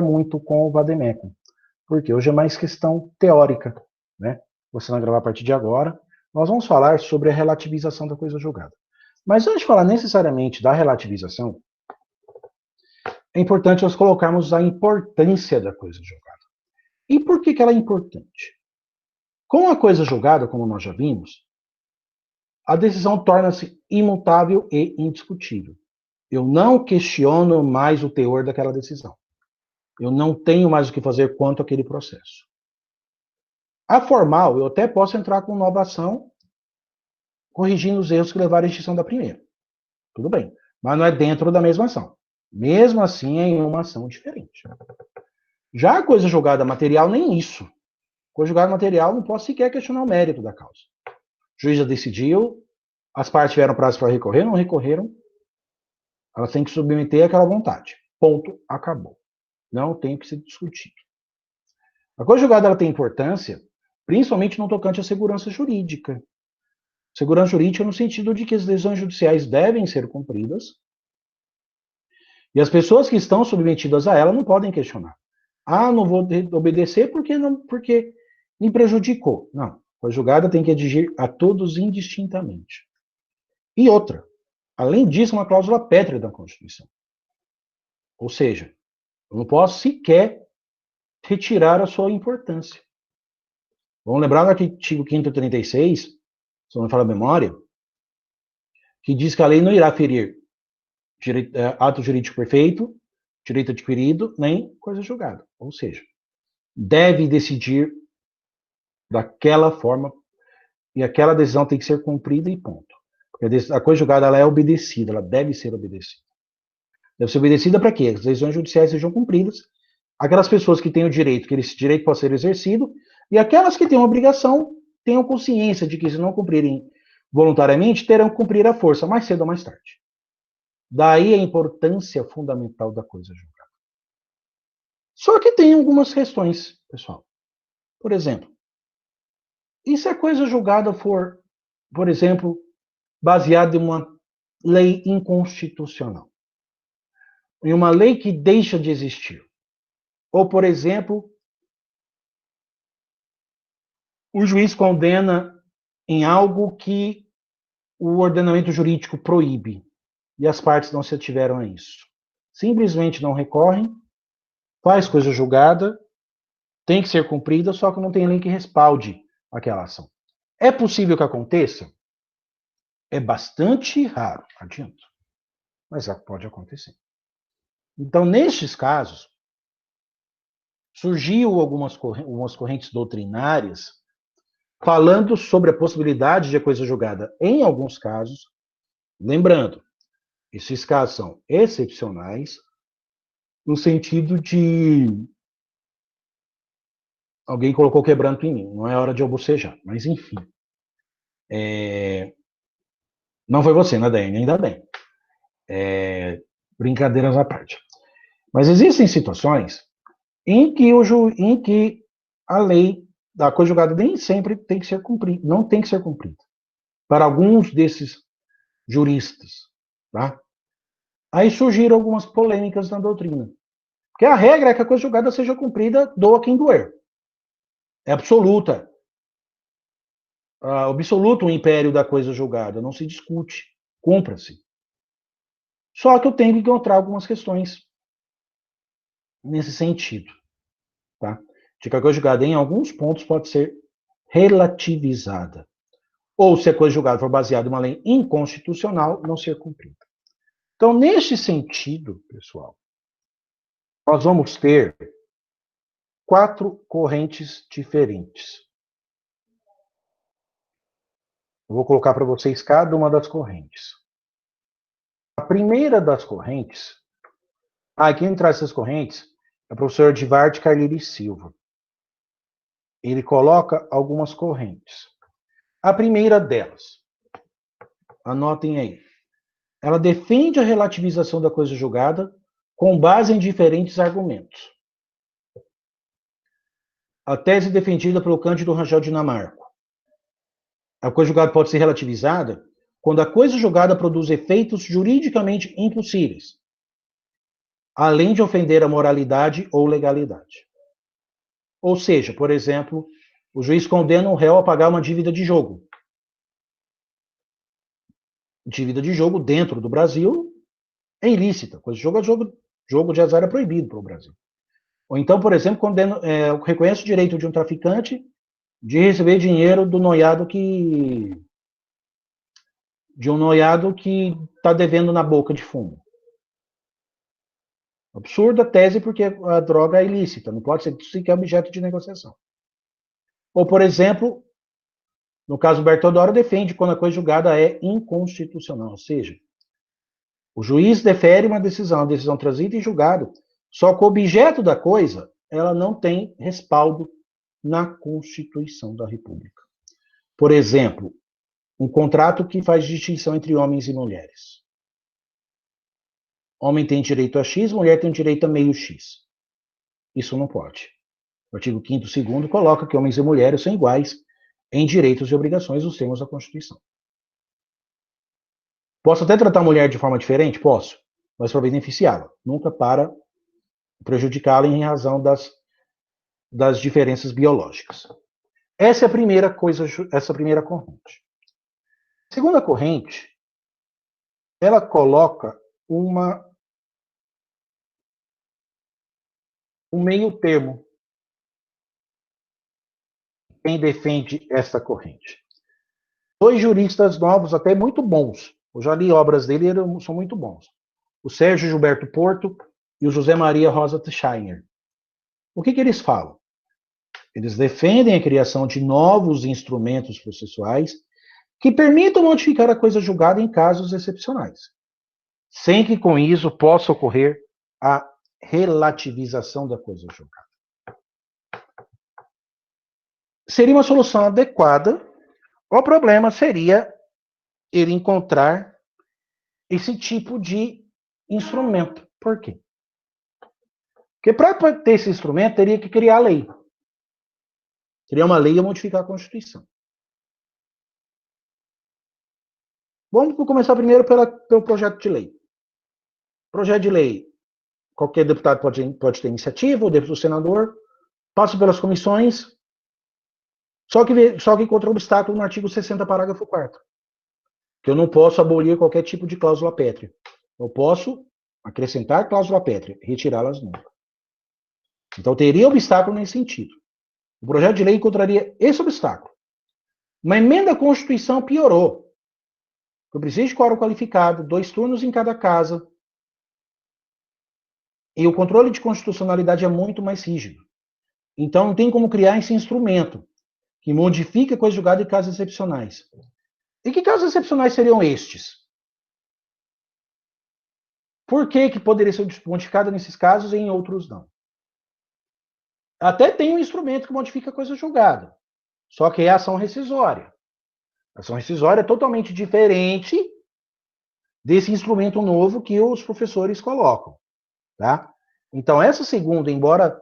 muito com o Vademecum, porque hoje é mais questão teórica, né? Você vai gravar a partir de agora. Nós vamos falar sobre a relativização da coisa julgada. Mas antes de falar necessariamente da relativização, é importante nós colocarmos a importância da coisa julgada. E por que ela é importante? Com a coisa julgada, como nós já vimos, a decisão torna-se imutável e indiscutível. Eu não questiono mais o teor daquela decisão. Eu não tenho mais o que fazer quanto àquele processo. A formal, eu até posso entrar com nova ação, corrigindo os erros que levaram à extinção da primeira. Tudo bem. Mas não é dentro da mesma ação. Mesmo assim, é em uma ação diferente. Já a coisa julgada material, nem isso. Coisa julgada material, não posso sequer questionar o mérito da causa. O juiz já decidiu, as partes tiveram prazo para recorrer, não recorreram, elas têm que submeter àquela vontade. Ponto, acabou. Não tem que se discutir. A coisa julgada ela tem importância, principalmente no tocante à segurança jurídica. Segurança jurídica no sentido de que as decisões judiciais devem ser cumpridas e as pessoas que estão submetidas a ela não podem questionar. Ah, não vou obedecer porque me prejudicou. Não. A julgada tem que exigir a todos indistintamente. E outra, além disso, uma cláusula pétrea da Constituição. Ou seja, eu não posso sequer retirar a sua importância. Vamos lembrar do artigo 5º 36, se não me falha a memória, que diz que a lei não irá ferir ato jurídico perfeito, direito adquirido, nem coisa julgada. Ou seja, deve decidir daquela forma e aquela decisão tem que ser cumprida e ponto. Porque a coisa julgada ela é obedecida, ela deve ser obedecida. Deve ser obedecida para quê? As decisões judiciais sejam cumpridas, aquelas pessoas que têm o direito, que esse direito possa ser exercido, e aquelas que têm a obrigação tenham consciência de que se não cumprirem voluntariamente, terão que cumprir à força, mais cedo ou mais tarde. Daí a importância fundamental da coisa julgada. Só que tem algumas questões, pessoal. Por exemplo, e se a coisa julgada for, por exemplo, baseada em uma lei inconstitucional? Em uma lei que deixa de existir? Ou, por exemplo, o juiz condena em algo que o ordenamento jurídico proíbe e as partes não se ativeram a isso. Simplesmente não recorrem, faz coisa julgada, tem que ser cumprida, só que não tem lei que respalde aquela ação. É possível que aconteça? É bastante raro, adianto. Mas pode acontecer. Então, nestes casos, surgiu algumas correntes doutrinárias falando sobre a possibilidade de a coisa julgada em alguns casos. Lembrando, esses casos são excepcionais, no sentido de... Alguém colocou quebranto em mim, não é hora de eu bocejar, mas enfim. Não foi você, né, Daiane? Ainda bem. Brincadeiras à parte. Mas existem situações em que a lei da coisa julgada nem sempre tem que ser cumprida, não tem que ser cumprida. Para alguns desses juristas, tá? Aí surgiram algumas polêmicas na doutrina. Porque a regra é que a coisa julgada seja cumprida, doa quem doer. É absoluta. Absoluto o império da coisa julgada, não se discute, cumpra-se. Só que eu tenho que encontrar algumas questões nesse sentido, tá? De que a coisa julgada em alguns pontos pode ser relativizada. Ou se a coisa julgada for baseada em uma lei inconstitucional, não ser cumprida. Então, neste sentido, pessoal, nós vamos ter 4 correntes diferentes. Eu vou colocar para vocês cada uma das correntes. A primeira das correntes, quem traz essas correntes é o professor Edvard Carlyle Silva. Ele coloca algumas correntes. A primeira delas, anotem aí, ela defende a relativização da coisa julgada com base em diferentes argumentos. A tese defendida pelo Cândido Rangel Dinamarco. A coisa julgada pode ser relativizada quando a coisa julgada produz efeitos juridicamente impossíveis. além de ofender a moralidade ou legalidade. Ou seja, por exemplo, o juiz condena um réu a pagar uma dívida de jogo. Dívida de jogo dentro do Brasil é ilícita, pois jogo de azar é proibido para o Brasil. Ou então, por exemplo, reconhece o direito de um traficante de receber dinheiro de um noiado que está devendo na boca de fumo. Absurda tese, porque a droga é ilícita, não pode ser sequer objeto de negociação. Ou, por exemplo, no caso Bertodoro defende quando a coisa julgada é inconstitucional, ou seja, o juiz defere uma decisão, a decisão transita em julgado, só que o objeto da coisa, ela não tem respaldo na Constituição da República. Por exemplo, um contrato que faz distinção entre homens e mulheres. Homem tem direito a X, mulher tem direito a meio X. Isso não pode. O artigo 5º, 2º coloca que homens e mulheres são iguais em direitos e obrigações nos termos da Constituição. Posso até tratar a mulher de forma diferente? Posso, mas para beneficiá-la, nunca para prejudicá-la em razão das diferenças biológicas. Essa é a primeira corrente. A segunda corrente, ela coloca um meio termo. Quem defende essa corrente? Dois juristas novos, até muito bons. Eu já li obras dele, eles são muito bons. O Sérgio Gilberto Porto e o José Maria Rosa Teixeira. O que eles falam? Eles defendem a criação de novos instrumentos processuais que permitam modificar a coisa julgada em casos excepcionais, sem que com isso possa ocorrer a relativização da coisa julgada. Seria uma solução adequada. O problema seria ele encontrar esse tipo de instrumento. Por quê? Porque para ter esse instrumento, teria que criar a lei. Criar uma lei e modificar a Constituição. Vamos começar primeiro pelo projeto de lei. Projeto de lei, qualquer deputado pode ter iniciativa, o senador, passa pelas comissões, só que encontra um obstáculo no artigo 60, parágrafo 4º. Que eu não posso abolir qualquer tipo de cláusula pétrea. Eu posso acrescentar cláusula pétrea, retirá-las nunca. Então teria obstáculo nesse sentido. O projeto de lei encontraria esse obstáculo. Uma emenda à Constituição piorou. Eu preciso de quórum qualificado, 2 turnos em cada casa. E o controle de constitucionalidade é muito mais rígido. Então não tem como criar esse instrumento que modifica a coisa julgada em casos excepcionais. E que casos excepcionais seriam estes? Por que poderia ser modificado nesses casos e em outros não? Até tem um instrumento que modifica a coisa julgada, só que é a ação rescisória. A ação rescisória é totalmente diferente desse instrumento novo que os professores colocam. Tá? Então, essa segunda, embora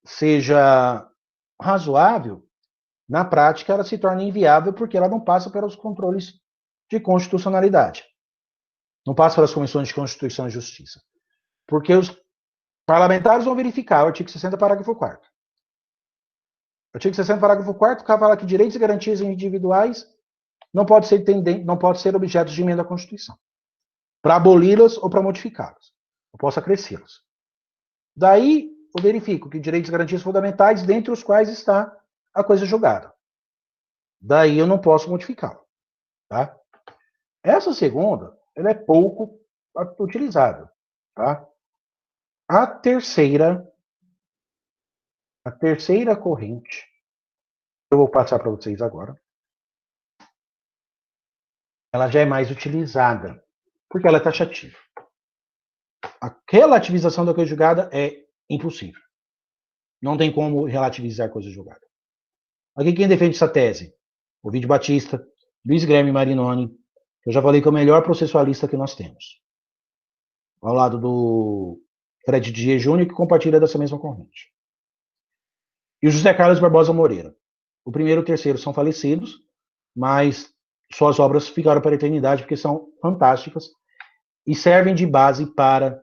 seja razoável, na prática ela se torna inviável porque ela não passa pelos controles de constitucionalidade. Não passa pelas comissões de Constituição e Justiça. Porque os parlamentares vão verificar o artigo 60, parágrafo 4º. O artigo 60, parágrafo 4º fala que direitos e garantias individuais não podem ser objetos de emenda à Constituição. Para aboli-las ou para modificá-las. Eu posso acrescê-las. Daí, eu verifico que direitos e garantias fundamentais, dentre os quais está a coisa julgada. Daí eu não posso modificá-la. Tá? Essa segunda, ela é pouco utilizada. Tá? A terceira corrente, eu vou passar para vocês agora, ela já é mais utilizada, porque ela é taxativa. A relativização da coisa julgada é impossível. Não tem como relativizar a coisa julgada. Aqui quem defende essa tese? Ovidio Batista, Luiz Guilherme Marinoni, que eu já falei que é o melhor processualista que nós temos. Ao lado do Fred Dias Júnior, que compartilha dessa mesma corrente. E o José Carlos Barbosa Moreira. O primeiro e o terceiro são falecidos, mas suas obras ficaram para a eternidade porque são fantásticas e servem de base para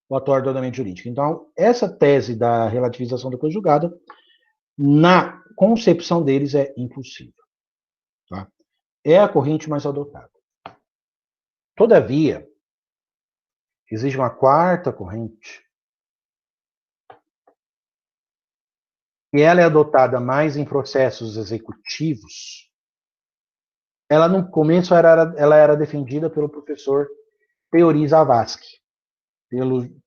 o atual ordenamento jurídico. Então, essa tese da relativização da coisa julgada, na concepção deles, é impossível. Tá? É a corrente mais adotada. Todavia, existe uma quarta corrente, e ela é adotada mais em processos executivos. Ela, no começo, ela era defendida pelo professor Teori Zavascki,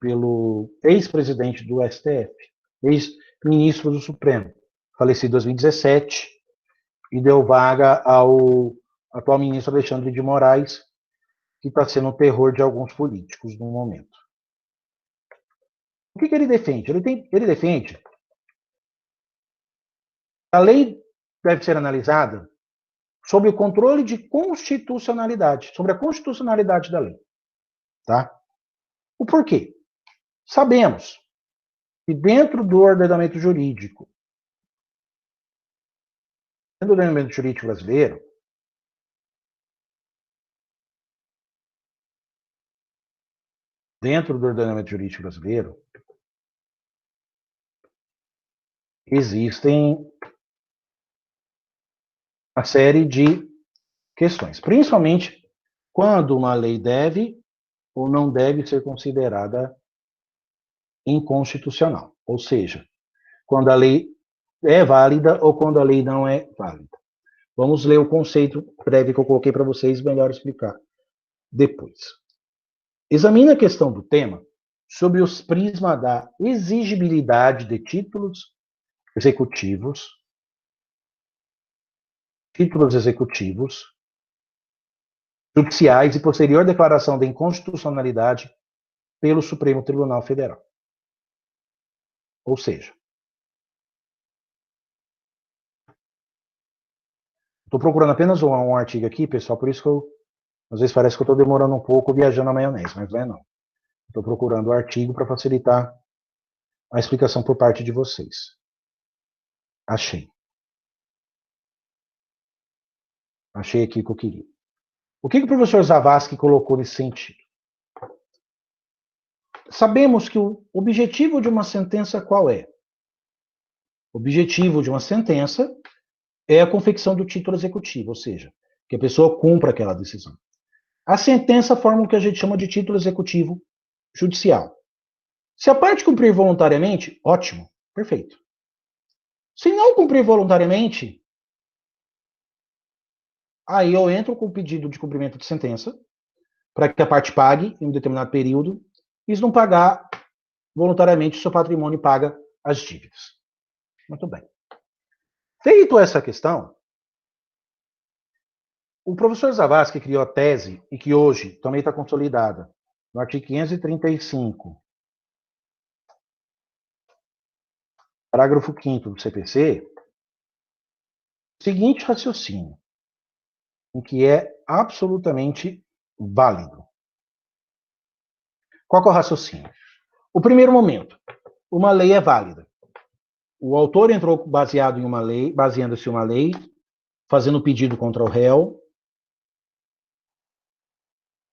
pelo ex-presidente do STF, ex-ministro do Supremo, falecido em 2017, e deu vaga ao atual ministro Alexandre de Moraes, que está sendo o terror de alguns políticos no momento. O que ele defende? Ele defende que a lei deve ser analisada sob o controle de constitucionalidade, sobre a constitucionalidade da lei. Tá? O porquê? Sabemos que dentro do ordenamento jurídico brasileiro, existem uma série de questões, principalmente quando uma lei deve ou não deve ser considerada inconstitucional, ou seja, quando a lei é válida ou quando a lei não é válida. Vamos ler o conceito prévio que eu coloquei para vocês, melhor explicar depois. Examina a questão do tema sob os prismas da exigibilidade de títulos executivos, judiciais e posterior declaração de inconstitucionalidade pelo Supremo Tribunal Federal. Ou seja, estou procurando apenas um artigo aqui, pessoal, por isso que às vezes parece que eu estou demorando um pouco viajando na maionese, mas não é não. Estou procurando o artigo para facilitar a explicação por parte de vocês. Achei. Achei aqui o que eu queria. O que o professor Zavascki colocou nesse sentido? Sabemos que o objetivo de uma sentença qual é? O objetivo de uma sentença é a confecção do título executivo, ou seja, que a pessoa cumpra aquela decisão. A sentença forma o que a gente chama de título executivo judicial. Se a parte cumprir voluntariamente, ótimo, perfeito. Se não cumprir voluntariamente, aí eu entro com o pedido de cumprimento de sentença para que a parte pague em um determinado período, e se não pagar voluntariamente, o seu patrimônio paga as dívidas. Muito bem. Feito essa questão, o professor Zavascki criou a tese, e que hoje também está consolidada, no artigo 535, parágrafo 5º do CPC, o seguinte raciocínio, em que é absolutamente válido. Qual é o raciocínio? O primeiro momento, uma lei é válida. O autor entrou baseado em uma lei, baseando-se em uma lei, fazendo pedido contra o réu.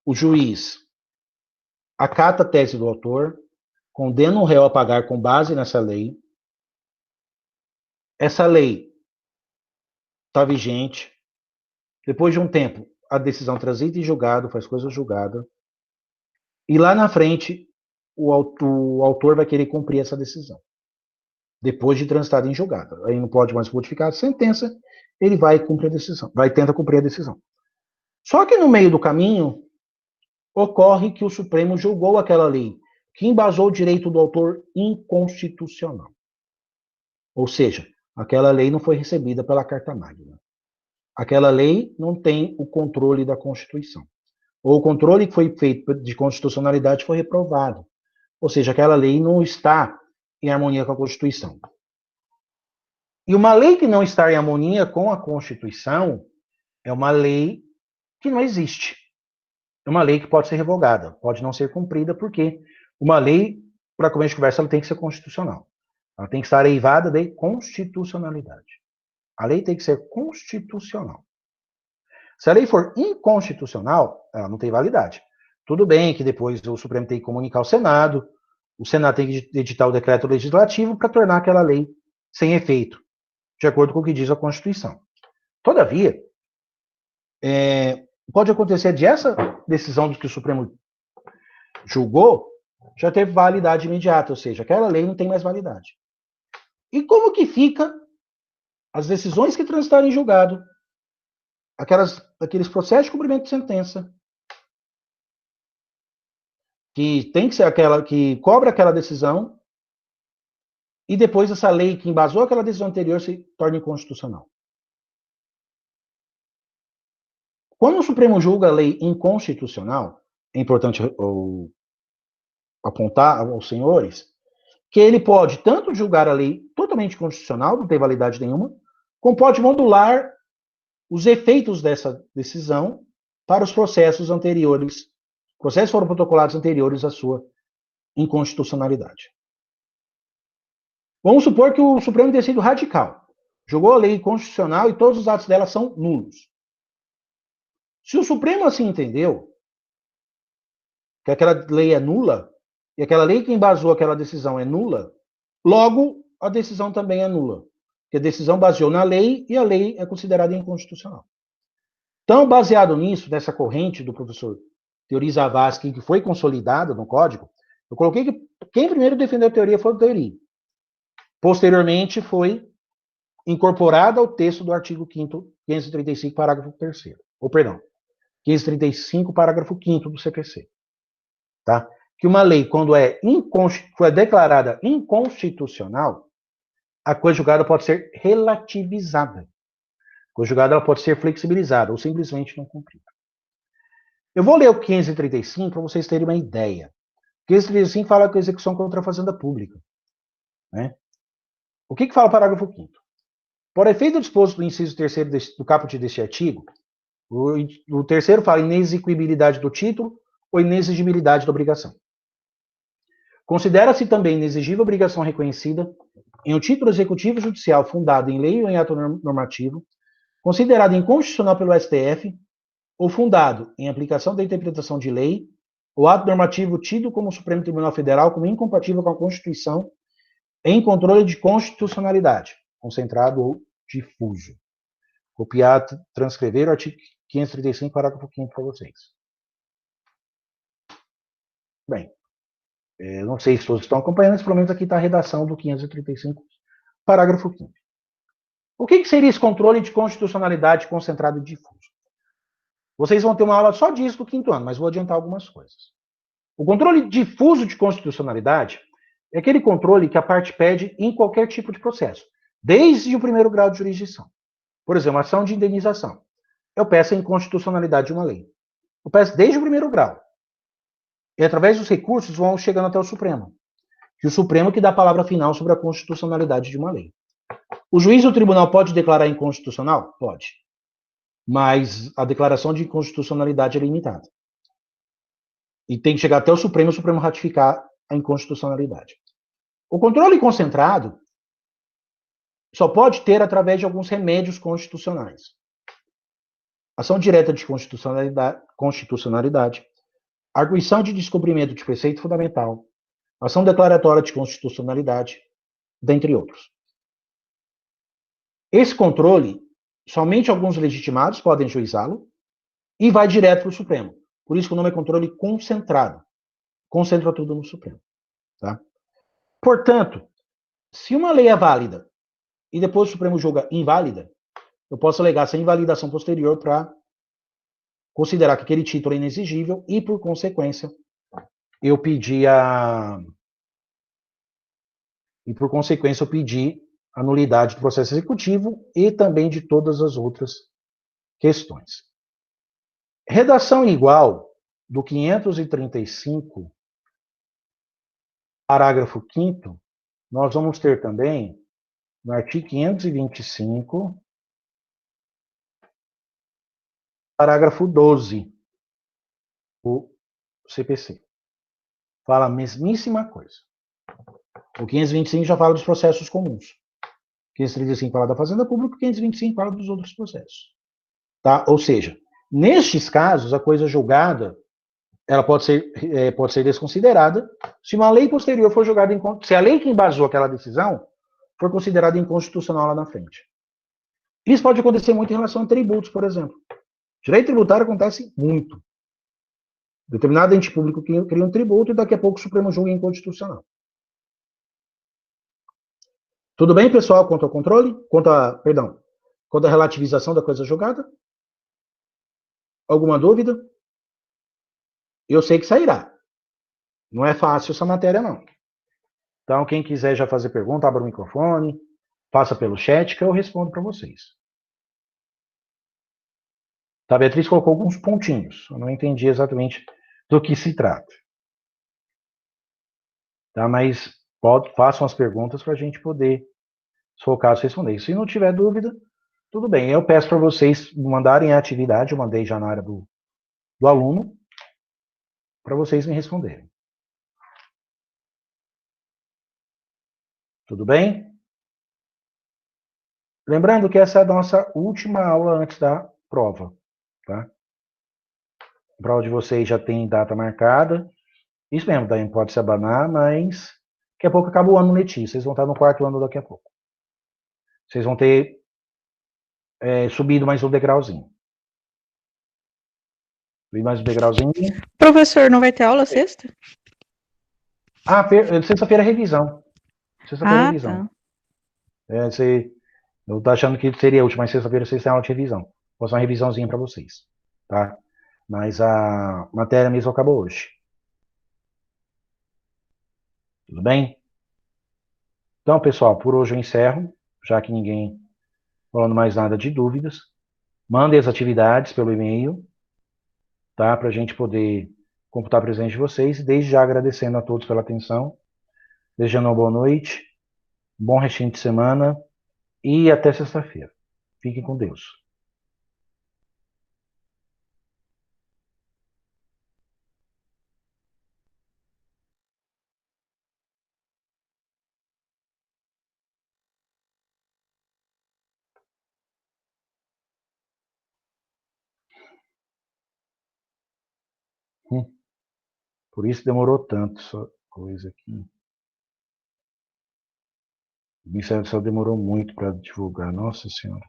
O juiz acata a tese do autor, condena o réu a pagar com base nessa lei. Essa lei está vigente. Depois de um tempo, a decisão transita em julgado, faz coisa julgada. E lá na frente, o autor vai querer cumprir essa decisão. Depois de transitada em julgado. Aí não pode mais modificar a sentença, ele vai cumprir a decisão, vai tentar cumprir a decisão. Só que no meio do caminho, ocorre que o Supremo julgou aquela lei, que embasou o direito do autor inconstitucional. Ou seja, aquela lei não foi recebida pela Carta Magna. Aquela lei não tem o controle da Constituição. Ou o controle que foi feito de constitucionalidade foi reprovado. Ou seja, aquela lei não está em harmonia com a Constituição. E uma lei que não está em harmonia com a Constituição é uma lei que não existe. É uma lei que pode ser revogada, pode não ser cumprida, porque uma lei, para começo de conversa, ela tem que ser constitucional. Ela tem que estar eivada de constitucionalidade. A lei tem que ser constitucional. Se a lei for inconstitucional, ela não tem validade. Tudo bem que depois o Supremo tem que comunicar ao Senado, o Senado tem que editar o decreto legislativo para tornar aquela lei sem efeito, de acordo com o que diz a Constituição. Todavia, pode acontecer de essa decisão do que o Supremo julgou já teve validade imediata, ou seja, aquela lei não tem mais validade. E como que fica as decisões que transitarem em julgado, aqueles processos de cumprimento de sentença, que tem que ser aquela que cobra aquela decisão, e depois essa lei que embasou aquela decisão anterior se torna inconstitucional. Quando o Supremo julga a lei inconstitucional, é importante apontar aos senhores que ele pode tanto julgar a lei totalmente constitucional, não tem validade nenhuma, como pode modular os efeitos dessa decisão para os processos anteriores. Processos foram protocolados anteriores à sua inconstitucionalidade. Vamos supor que o Supremo tenha sido radical. Julgou a lei constitucional e todos os atos dela são nulos. Se o Supremo assim entendeu que aquela lei é nula, e aquela lei que embasou aquela decisão é nula, logo a decisão também é nula. Porque a decisão baseou na lei e a lei é considerada inconstitucional. Então, baseado nisso, nessa corrente do professor Teori Zavascki, que foi consolidada no código, eu coloquei que quem primeiro defendeu a teoria foi o Teori. Posteriormente, foi incorporada ao texto do artigo 5º, 535, parágrafo 3º. Ou, perdão, 535, parágrafo 5º do CPC. Tá? Que uma lei, quando foi declarada inconstitucional, a coisa julgada pode ser relativizada. A coisa julgada ela pode ser flexibilizada ou simplesmente não cumprida. Eu vou ler o 535 para vocês terem uma ideia. O 535 fala com a execução contra a fazenda pública. Né? O que fala o parágrafo 5º? Por efeito do disposto do inciso 3º do caput deste artigo, o terceiro fala inexequibilidade do título ou inexigibilidade da obrigação. Considera-se também inexigível a obrigação reconhecida em um título executivo judicial fundado em lei ou em ato normativo, considerado inconstitucional pelo STF, ou fundado em aplicação da interpretação de lei ou ato normativo tido como Supremo Tribunal Federal como incompatível com a Constituição em controle de constitucionalidade, concentrado ou difuso. Copiar, transcrever o artigo 535, parágrafo 5º para vocês. Bem, não sei se todos estão acompanhando, mas pelo menos aqui está a redação do 535, parágrafo 5º. O que seria esse controle de constitucionalidade concentrado e difuso? Vocês vão ter uma aula só disso do 5º ano, mas vou adiantar algumas coisas. O controle difuso de constitucionalidade é aquele controle que a parte pede em qualquer tipo de processo, desde o primeiro grau de jurisdição. Por exemplo, ação de indenização. Eu peço a inconstitucionalidade de uma lei. Eu peço desde o primeiro grau. E através dos recursos vão chegando até o Supremo. E o Supremo que dá a palavra final sobre a constitucionalidade de uma lei. O juiz do tribunal pode declarar inconstitucional? Pode. Mas a declaração de inconstitucionalidade é limitada. E tem que chegar até o Supremo ratificar a inconstitucionalidade. O controle concentrado só pode ter através de alguns remédios constitucionais. Ação direta de constitucionalidade, arguição de descumprimento de preceito fundamental, ação declaratória de constitucionalidade, dentre outros. Esse controle, somente alguns legitimados podem juizá-lo e vai direto para o Supremo. Por isso que o nome é controle concentrado. Concentra tudo no Supremo. Tá? Portanto, se uma lei é válida e depois o Supremo julga inválida, eu posso alegar essa invalidação posterior para considerar que aquele título é inexigível e, por consequência, eu pedi a nulidade do processo executivo e também de todas as outras questões. Redação igual do 535, parágrafo 5º, nós vamos ter também no artigo 525, parágrafo 12, o CPC. Fala a mesmíssima coisa. O 525 já fala dos processos comuns. O 535 fala da Fazenda Pública, o 525 fala dos outros processos. Tá? Ou seja, nestes casos, a coisa julgada ela pode ser desconsiderada se uma lei posterior for julgada se a lei que embasou aquela decisão for considerada inconstitucional lá na frente. Isso pode acontecer muito em relação a tributos, por exemplo. Direito tributário acontece muito. Determinado ente público cria um tributo e daqui a pouco o Supremo julga inconstitucional. Tudo bem, pessoal, quanto ao controle? Quanto à relativização da coisa julgada? Alguma dúvida? Eu sei que sairá. Não é fácil essa matéria, não. Então, quem quiser já fazer pergunta, abra o microfone, passa pelo chat que eu respondo para vocês. Tá, a Beatriz colocou alguns pontinhos. Eu não entendi exatamente do que se trata. Tá, mas façam as perguntas para a gente poder, se for o caso, responder. Se não tiver dúvida, tudo bem. Eu peço para vocês mandarem a atividade, eu mandei já na área do aluno, para vocês me responderem. Tudo bem? Lembrando que essa é a nossa última aula antes da prova. Tá? A prova de vocês já tem data marcada. Isso mesmo, daí pode se abanar, mas daqui a pouco acaba o ano letivo. Vocês vão estar no quarto ano daqui a pouco. Vocês vão ter subido mais um degrauzinho. Subido mais um degrauzinho. Professor, não vai ter aula sexta? Sexta-feira é revisão. Sexta-feira é revisão. Tá. Eu tô achando que seria a última, mas sexta-feira vocês têm aula de revisão. Vou fazer uma revisãozinha para vocês. Tá? Mas a matéria mesmo acabou hoje. Tudo bem? Então, pessoal, por hoje eu encerro, já que ninguém falando mais nada de dúvidas. Mandem as atividades pelo e-mail, tá? Para a gente poder computar a presença de vocês. E desde já agradecendo a todos pela atenção. Desejando uma boa noite, bom restinho de semana e até sexta-feira. Fiquem com Deus. Por isso demorou tanto essa coisa aqui. O Ministério da Saúde demorou muito para divulgar. Nossa Senhora.